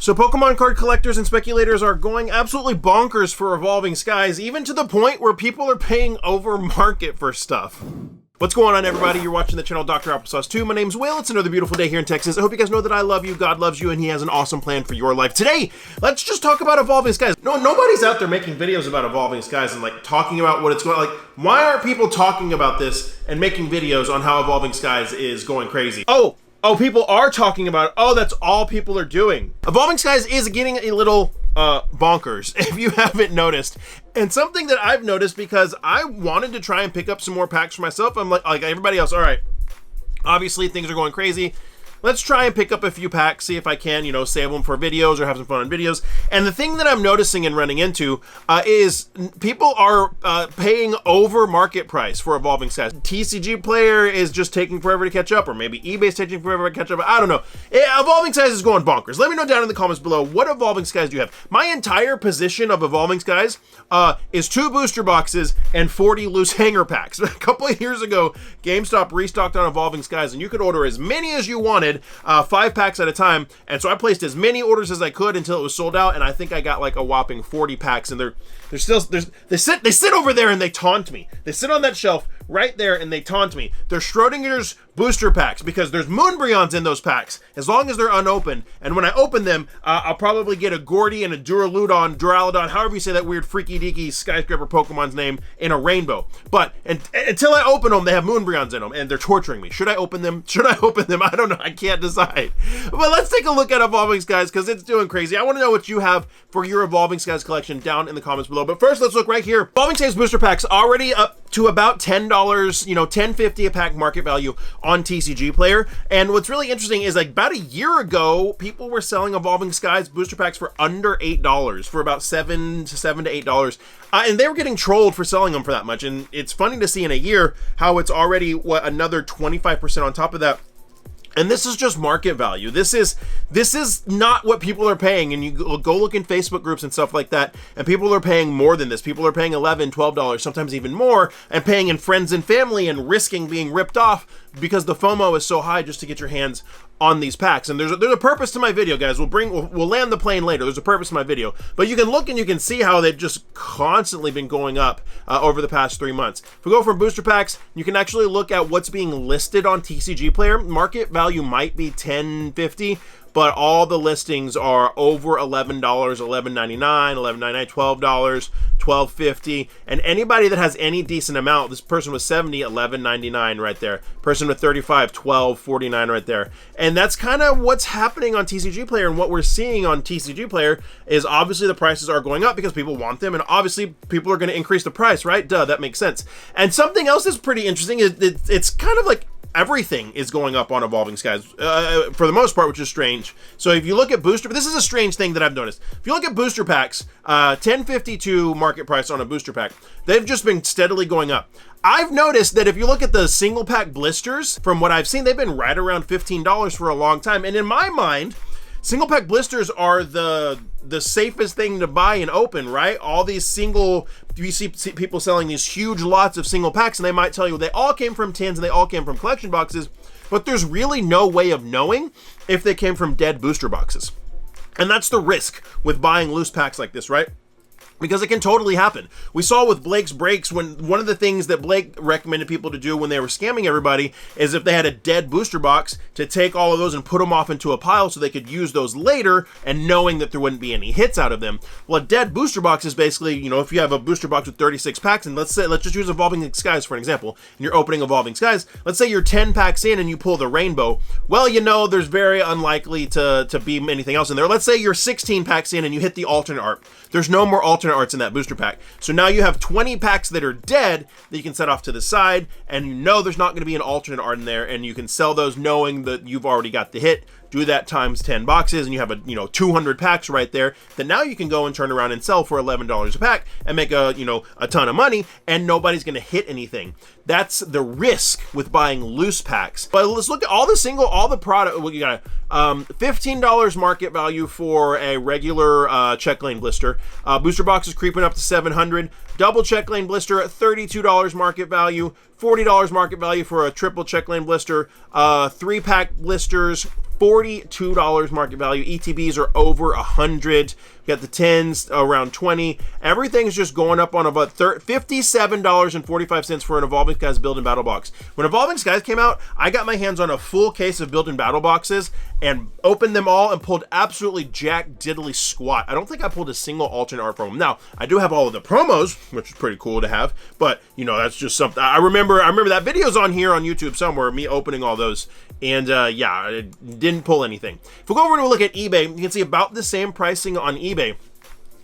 So Pokemon card collectors and speculators are going absolutely bonkers for Evolving Skies, even to the point where people are paying over market for stuff. What's going on, everybody? You're watching the channel Dr. Applesauce 2. My name's Will. It's another beautiful day here in Texas. I hope you guys know that I love you, God loves you, and he has an awesome plan for your life. Today, let's just talk about Evolving Skies. No, nobody's out there making videos about Evolving Skies and like talking about what it's going like. Why aren't people talking about this and making videos on how Evolving Skies is going crazy? Oh, people are talking about it. Oh, that's all people are doing. Evolving Skies is getting a little bonkers, if you haven't noticed. And something that I've noticed, because I wanted to try and pick up some more packs for myself. I'm like everybody else, all right, obviously things are going crazy. Let's try and pick up a few packs, see if I can, save them for videos or have some fun on videos. And the thing that I'm noticing and running into is people are paying over market price for Evolving Skies. TCG Player is just taking forever to catch up, or maybe eBay's taking forever to catch up. I don't know. Evolving Skies is going bonkers. Let me know down in the comments below, what Evolving Skies do you have? My entire position of Evolving Skies is 2 booster boxes and 40 loose hanger packs. A couple of years ago, GameStop restocked on Evolving Skies, and you could order as many as you wanted, 5 packs at a time, and so I placed as many orders as I could until it was sold out, and I think I got like a whopping 40 packs, and they sit over there and they taunt me. They sit on that shelf right there and they taunt me. They're Schrodinger's booster packs, because there's Moonbreons in those packs as long as they're unopened, and when I open them, I'll probably get a Gordy and a Duraludon, however you say that weird freaky deaky skyscraper Pokemon's name, in a rainbow. But until I open them, they have Moonbreons in them, and they're torturing me. Should I open them? I don't know. I can't decide. But let's take a look at Evolving Skies, because it's doing crazy. I want to know what you have for your Evolving Skies collection down in the comments below. But first, let's look right here. Evolving Skies booster packs already up to about $10, $10.50 a pack market value on TCG Player. And what's really interesting is, like, about a year ago, people were selling Evolving Skies booster packs for under $8, for about $7 to $8. And they were getting trolled for selling them for that much. And it's funny to see in a year how it's already, another 25% on top of that. And this is just market value. This is not what people are paying. And you go look in Facebook groups and stuff like that, and people are paying more than this. People are paying $11, $12, sometimes even more, and paying in friends and family and risking being ripped off because the FOMO is so high just to get your hands on these packs. And there's a purpose to my video, guys. We'll land the plane later. There's a purpose to my video, but you can look and you can see how they've just constantly been going up over the past 3 months. If we go from booster packs, you can actually look at what's being listed on TCG Player. Market value might be $10.50, but all the listings are over $11, $11.99, $11.99, $12, $12.50, and anybody that has any decent amount, this person was 70, $11.99 right there. Person with 35, $12.49 right there. And that's kind of what's happening on TCG Player, and what we're seeing on TCG Player is obviously the prices are going up because people want them, and obviously people are going to increase the price, right? Duh, that makes sense. And something else that's pretty interesting is it's kind of like everything is going up on Evolving Skies for the most part, which is strange. So if you look at booster, this is a strange thing that I've noticed. If you look at booster packs, $10.52 market price on a booster pack, they've just been steadily going up. I've noticed that if you look at the single pack blisters, from what I've seen, they've been right around $15 for a long time. And in my mind, single pack blisters are the safest thing to buy and open, right? All these you see people selling these huge lots of single packs, and they might tell you they all came from tins and they all came from collection boxes, but there's really no way of knowing if they came from dead booster boxes. And that's the risk with buying loose packs like this, right? Because it can totally happen. We saw with Blake's Breaks, when one of the things that Blake recommended people to do when they were scamming everybody is, if they had a dead booster box, to take all of those and put them off into a pile so they could use those later, and knowing that there wouldn't be any hits out of them. Well, a dead booster box is basically, if you have a booster box with 36 packs, and let's just use Evolving Skies for an example, and you're opening Evolving Skies, let's say you're 10 packs in and you pull the rainbow. Well, there's very unlikely to be anything else in there. Let's say you're 16 packs in and you hit the alternate art. There's no more alternate arts in that booster pack. So now you have 20 packs that are dead that you can set off to the side, and there's not going to be an alternate art in there, and you can sell those knowing that you've already got the hit. Do that times 10 boxes, and you have 200 packs right there that now you can go and turn around and sell for $11 a pack and make a ton of money, and nobody's going to hit anything. That's the risk with buying loose packs. But let's look at all the product. You got $15 market value for a regular check lane blister. Booster box is creeping up to $700. Double check lane blister at $32 market value. $40 market value for a triple check lane blister. 3-pack blisters, $42 market value. ETBs are over 100. You got the 10s around 20. Everything's just going up on about $57.45 for an Evolving Skies Build and Battle Box. When Evolving Skies came out, I got my hands on a full case of Build and Battle Boxes and opened them all and pulled absolutely jack diddly squat. I don't think I pulled a single alternate art from them. Now, I do have all of the promos, which is pretty cool to have, but you know, that's just something. I remember that video's on here on YouTube somewhere, me opening all those. And yeah, I didn't pull anything. If we go over and look at eBay, you can see about the same pricing on eBay.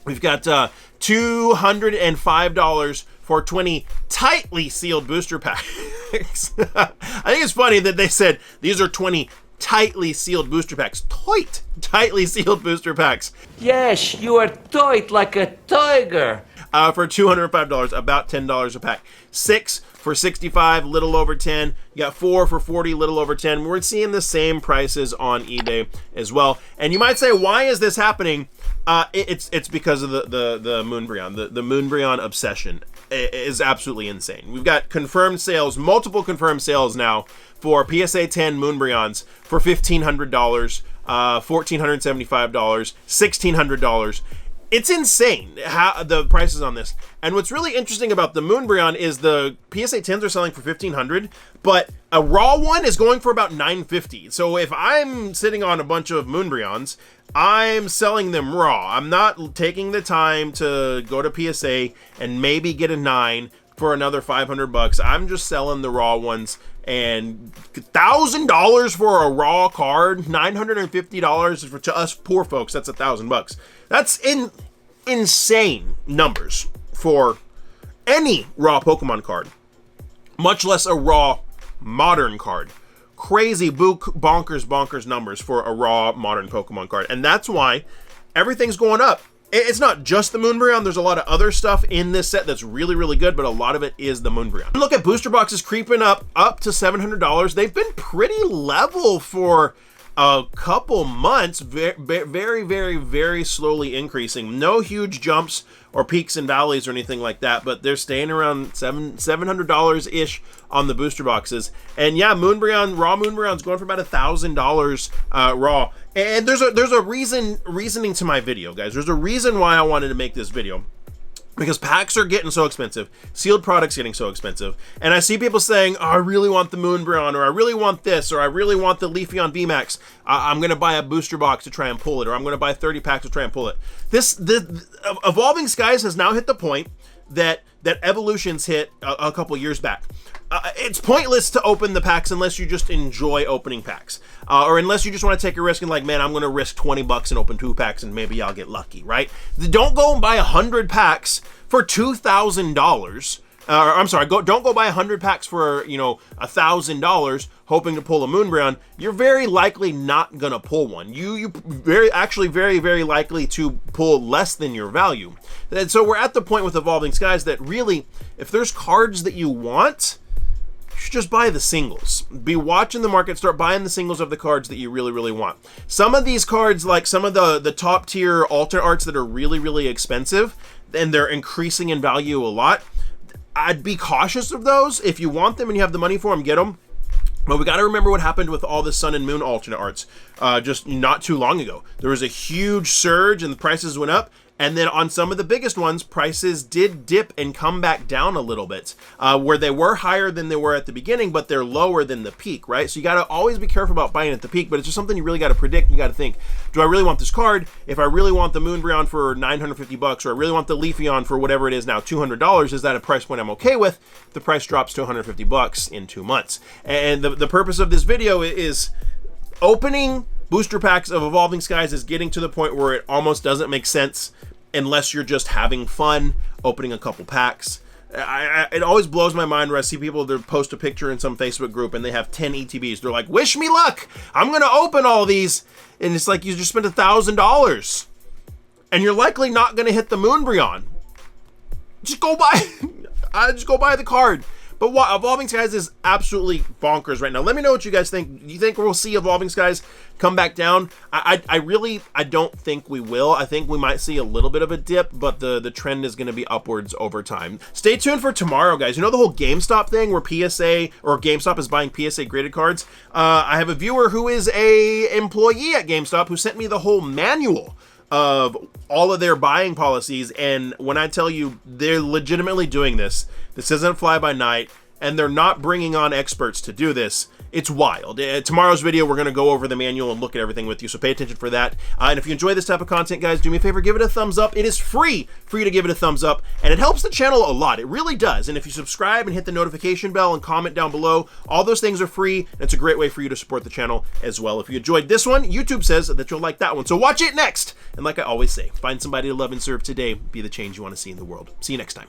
We've got $205 for 20 tightly sealed booster packs. I think it's funny that they said these are 20 tightly sealed booster packs. Tightly sealed booster packs. Yes, you are tight like a tiger. For $205, about $10 a pack. 6 for $65, little over 10. You got 4 for $40, little over 10. We're seeing the same prices on eBay as well. And you might say, why is this happening? It's because of the Moonbreon. The Moonbreon obsession is absolutely insane. We've got confirmed sales, multiple confirmed sales now for PSA 10 Moonbreons for $1,500, $1,475, $1,600. It's insane how the prices on this. And what's really interesting about the Moonbreon is the PSA 10s are selling for $1,500, but a raw one is going for about $950. So if I'm sitting on a bunch of Moonbreons, I'm selling them raw. I'm not taking the time to go to PSA and maybe get a 9 for another $500. I'm just selling the raw ones. And $1,000 for a raw card, $950 for to us poor folks. That's $1,000. That's insane numbers for any raw Pokemon card, much less a raw modern card. Crazy bonkers numbers for a raw modern Pokemon card, and that's why everything's going up. It's not just the Moonbreon. There's a lot of other stuff in this set that's really, really good, but a lot of it is the Moonbreon. Look at booster boxes creeping up to $700. They've been pretty level for a couple months, very slowly increasing. No huge jumps or peaks and valleys or anything like that, but they're staying around $700 ish on the booster boxes. And yeah, Moonbreon, raw Moonbreon's going for about $1,000 raw. And there's a reasoning to my video, guys. There's a reason why I wanted to make this video. Because packs are getting so expensive, sealed products getting so expensive, and I see people saying, oh, I really want the Moonbreon, or I really want this, or I really want the Leafeon VMAX. I'm going to buy a booster box to try and pull it, or I'm going to buy 30 packs to try and pull it. The Evolving Skies has now hit the point that Evolution's hit a couple years back. It's pointless to open the packs unless you just enjoy opening packs, or unless you just want to take a risk and like, man, I'm going to risk $20 and open 2 packs and maybe I'll get lucky, right? Don't go and buy 100 packs for $2,000. I'm sorry, don't go buy 100 packs for, you know, $1,000 hoping to pull a Moonbreon. You're very likely not gonna pull one. You very likely to pull less than your value. And so we're at the point with Evolving Skies that really, if there's cards that you want, you should just buy the singles. Be watching the market, start buying the singles of the cards that you really want. Some of these cards, like some of the top tier alter arts that are really expensive, and they're increasing in value a lot, I'd be cautious of those. If you want them and you have the money for them, get them. But we got to remember what happened with all the Sun and Moon alternate arts just not too long ago. There was a huge surge and the prices went up. And then on some of the biggest ones, prices did dip and come back down a little bit, where they were higher than they were at the beginning, but they're lower than the peak, right? So you got to always be careful about buying at the peak, but it's just something you really got to predict. You got to think, do I really want this card? If I really want the Moonbreon for $950, or I really want the Leafeon for whatever it is now, $200, is that a price point I'm okay with? The price drops to $150 in 2 months. And the purpose of this video is opening booster packs of Evolving Skies is getting to the point where it almost doesn't make sense unless you're just having fun opening a couple packs. It always blows my mind when I see people that post a picture in some Facebook group and they have 10 ETBs. They're like, wish me luck, I'm gonna open all these. And it's like, you just spent $1,000 and you're likely not gonna hit the Moonbreon. Just go buy the card. But Evolving Skies is absolutely bonkers right now. Let me know what you guys think. Do you think we'll see Evolving Skies come back down? I don't think we will. I think we might see a little bit of a dip, but the trend is going to be upwards over time. Stay tuned for tomorrow, guys. You know the whole GameStop thing where PSA or GameStop is buying PSA graded cards? I have a viewer who is a employee at GameStop who sent me the whole manual of all of their buying policies, and when I tell you they're legitimately doing this isn't fly by night, and they're not bringing on experts to do this. It's wild. Tomorrow's video, we're going to go over the manual and look at everything with you, so pay attention for that. And if you enjoy this type of content, guys, do me a favor, give it a thumbs up. It is free for you to give it a thumbs up, and it helps the channel a lot. It really does. And if you subscribe and hit the notification bell and comment down below, all those things are free, and it's a great way for you to support the channel as well. If you enjoyed this one, YouTube says that you'll like that one, so watch it next. And like I always say, find somebody to love and serve today. Be the change you want to see in the world. See you next time.